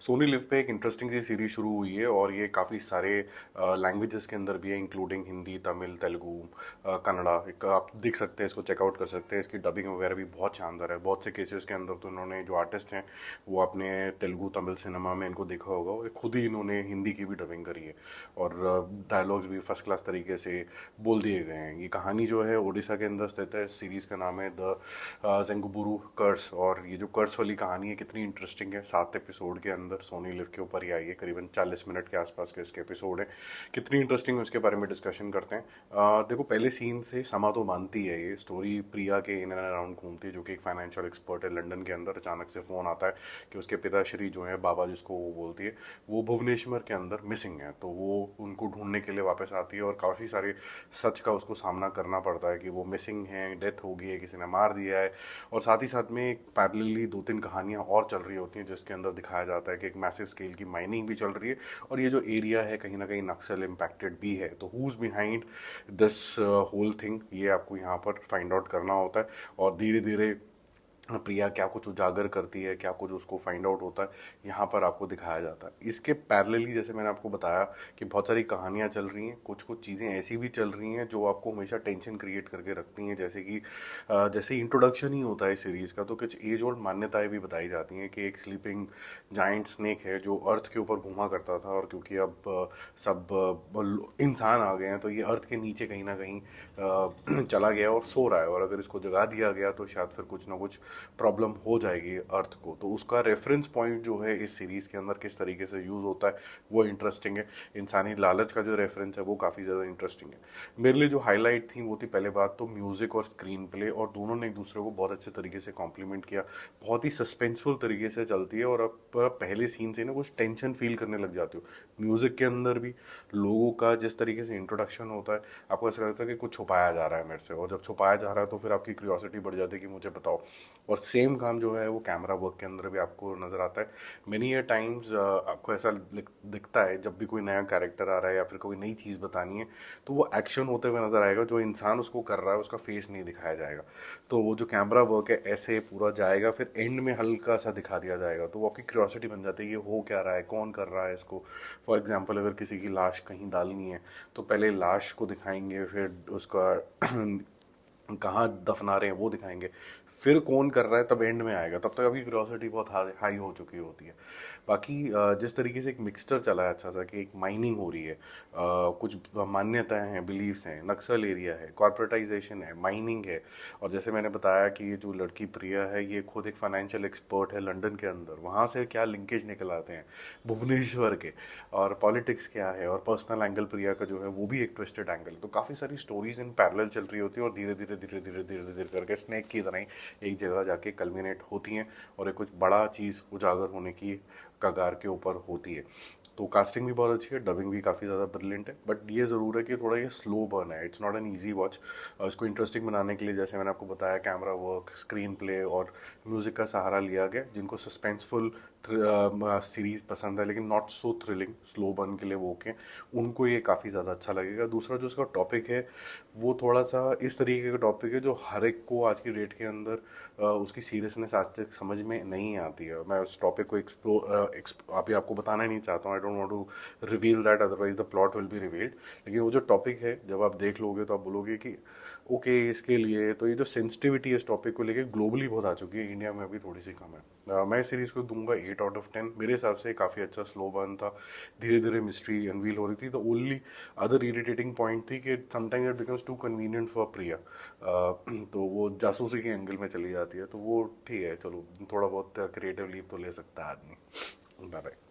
Soni live पे एक interesting सी series शुरू हुई है और ये काफ़ी सारे लैंग्वेजेस के अंदर भी है, इंक्लूडिंग हिंदी, तमिल, तेलुगु, कन्नड़ा। एक आप देख सकते हैं, इसको चेकआउट कर सकते हैं। इसकी डबिंग वगैरह भी बहुत शानदार है। बहुत से केसेस के अंदर तो इन्होंने जो आर्टिस्ट हैं वो अपने तेलुगु तमिल सिनेमा में इनको देखा होगा, और खुद ही इन्होंने हिंदी की भी डबिंग करी है और डायलॉग्स भी फर्स्ट क्लास तरीके से बोल दिए गए हैं। ये कहानी जो है उड़ीसा के अंदर स्थित है। इस सीरीज़ का नाम है द जेंगुबुरु कर्स, और ये जो कर्स वाली कहानी है कितनी इंटरेस्टिंग है। 7 एपिसोड के अंदर सोनी लिव के ऊपर ही आई है, करीबन 40 मिनट के आसपास के इसके एपिसोड हैं। कितनी इंटरेस्टिंग है उसके बारे में डिस्कशन करते हैं। देखो, पहले सीन से समा तो मानती है। ये स्टोरी प्रिया के इन एंड अराउंड घूमती है, जो कि एक फाइनेंशियल एक्सपर्ट है लंदन के अंदर। अचानक से फ़ोन आता है कि उसके पिताश्री जो है, बाबा जिसको वो बोलती है, वो भुवनेश्वर के अंदर मिसिंग है। तो वो उनको ढूंढने के लिए वापस आती है और काफ़ी सारे सच का उसको सामना करना पड़ता है कि वो मिसिंग है, डेथ हो गई है, किसी ने मार दिया है। और साथ ही साथ में एक पैरेलली 2-3 कहानियाँ और चल रही होती हैं, जिसके अंदर दिखाया जाता है कि एक मैसिव स्केल की माइनिंग भी चल रही है और ये जो एरिया है कहीं ना कहीं नक्सल इम्पैक्टेड भी है। तो who is behind this whole thing, ये आपको यहाँ पर फाइंड आउट करना होता है। और धीरे धीरे प्रिया क्या कुछ उजागर करती है, क्या कुछ उसको फाइंड आउट होता है, यहाँ पर आपको दिखाया जाता है। इसके पैरेलली जैसे मैंने आपको बताया कि बहुत सारी कहानियाँ चल रही हैं, कुछ कुछ चीज़ें ऐसी भी चल रही हैं जो आपको हमेशा टेंशन क्रिएट करके रखती हैं। जैसे कि जैसे इंट्रोडक्शन ही होता है सीरीज़ का, तो कुछ एज ओल्ड मान्यताएं भी बताई जाती हैं कि एक स्लीपिंग जाइंट स्नेक है जो अर्थ के ऊपर घूमा करता था, और क्योंकि अब सब इंसान आ गए हैं तो ये अर्थ के नीचे कहीं ना कहीं चला गया और सो रहा है, और अगर इसको जगा दिया गया तो शायद फिर कुछ ना कुछ प्रॉब्लम हो जाएगी अर्थ को। तो उसका रेफरेंस पॉइंट जो है इस सीरीज़ के अंदर किस तरीके से यूज़ होता है वो इंटरेस्टिंग है। इंसानी लालच का जो रेफरेंस है वो काफ़ी ज़्यादा इंटरेस्टिंग है। मेरे लिए जो हाईलाइट थी वो थी, पहले बात तो म्यूज़िक और स्क्रीन प्ले, और दोनों ने एक दूसरे को बहुत अच्छे तरीके से कॉम्प्लीमेंट किया। बहुत ही सस्पेंसफुल तरीके से चलती है और अब पहले सीन से ना कुछ टेंशन फील करने लग जाती हो। म्यूज़िक के अंदर भी लोगों का जिस तरीके से इंट्रोडक्शन होता है, आपको ऐसा लगता है कि कुछ छुपाया जा रहा है मेरे से, और जब छुपाया जा रहा है तो फिर आपकी क्यूरियोसिटी बढ़ जाती है कि मुझे बताओ। और सेम काम जो है वो कैमरा वर्क के अंदर भी आपको नज़र आता है। मेनी ए टाइम्स आपको ऐसा दिखता है जब भी कोई नया कैरेक्टर आ रहा है या फिर कोई नई चीज़ बतानी है, तो वो एक्शन होते हुए नज़र आएगा। जो इंसान उसको कर रहा है उसका फेस नहीं दिखाया जाएगा, तो वो जो कैमरा वर्क है ऐसे पूरा जाएगा, फिर एंड में हल्का सा दिखा दिया जाएगा। तो वो आपकी क्यूरियोसिटी बन जाती है, ये हो क्या रहा है, कौन कर रहा है इसको। फॉर एग्जाम्पल, अगर किसी की लाश कहीं डालनी है तो पहले लाश को दिखाएंगे, फिर उसका कहाँ दफना रहे हैं वो दिखाएंगे, फिर कौन कर रहा है तब एंड में आएगा। तब तक अभी क्यूरियोसिटी बहुत हाई हो चुकी होती है। बाकी जिस तरीके से एक मिक्सचर चला है अच्छा सा, कि एक माइनिंग हो रही है, कुछ मान्यताएं हैं, बिलीव्स हैं, नक्सल एरिया है, कॉर्पोरेटाइजेशन है, माइनिंग है। और जैसे मैंने बताया कि ये जो लड़की प्रिया है ये खुद एक फाइनेंशियल एक्सपर्ट है लंदन के अंदर। वहाँ से क्या लिंकेज निकल आते हैं भुवनेश्वर के, और पॉलिटिक्स क्या है, और पर्सनल एंगल प्रिया का जो है वो भी एक ट्विस्टेड एंगल। तो काफ़ी सारी स्टोरीज इन पैरेलल चल रही होती है और धीरे धीरे धीरे धीरे धीरे धीरे करके स्नेक की तरह ही एक जगह जाके कल्मिनेट होती हैं और एक कुछ बड़ा चीज़ उजागर होने की कगार के ऊपर होती है। तो कास्टिंग भी बहुत अच्छी है, डबिंग भी काफ़ी ज़्यादा ब्रिलियंट है, बट ये ज़रूर है कि थोड़ा ये स्लो बर्न है। It's not an easy watch. इसको इंटरेस्टिंग बनाने के लिए जैसे मैंने आपको बताया, कैमरा वर्क, स्क्रीन प्ले और म्यूज़िक का सहारा लिया गया। जिनको सस्पेंसफुल सीरीज़ पसंद है लेकिन not so thrilling, slow burn के लिए वो ओके, उनको ये काफ़ी ज़्यादा अच्छा लगेगा। दूसरा जो उसका टॉपिक है वो थोड़ा सा इस तरीके का टॉपिक है जो हर एक को आज की डेट के अंदर उसकी सीरियसनेस आज तक समझ में नहीं आती है। मैं उस टॉपिक को अभी आपको बताना नहीं चाहता हूँ। I don't want to reveal that, otherwise the plot will be revealed. लेकिन वो जो टॉपिक है जब आप देख लोगे तो आप बोलोगे कि ओके, इसके लिए तो ये जो सेंसिटिविटी है इस टॉपिक को लेके ग्लोबली बहुत आ चुकी है, इंडिया में अभी थोड़ी सी कम है। मैं इस सीरीज़ को दूंगा 8 आउट ऑफ 10। मेरे हिसाब से काफ़ी अच्छा स्लो बर्न था, धीरे धीरे मिस्ट्री अनवील हो रही थी। The only other irritating point थी कि sometimes it becomes too convenient for Priya. तो वो जासूसी के एंगल में चली जाती है, तो वो ठीक है, चलो थोड़ा बहुत क्रिएटिव लीप तो ले सकता है आदमी। Bye bye.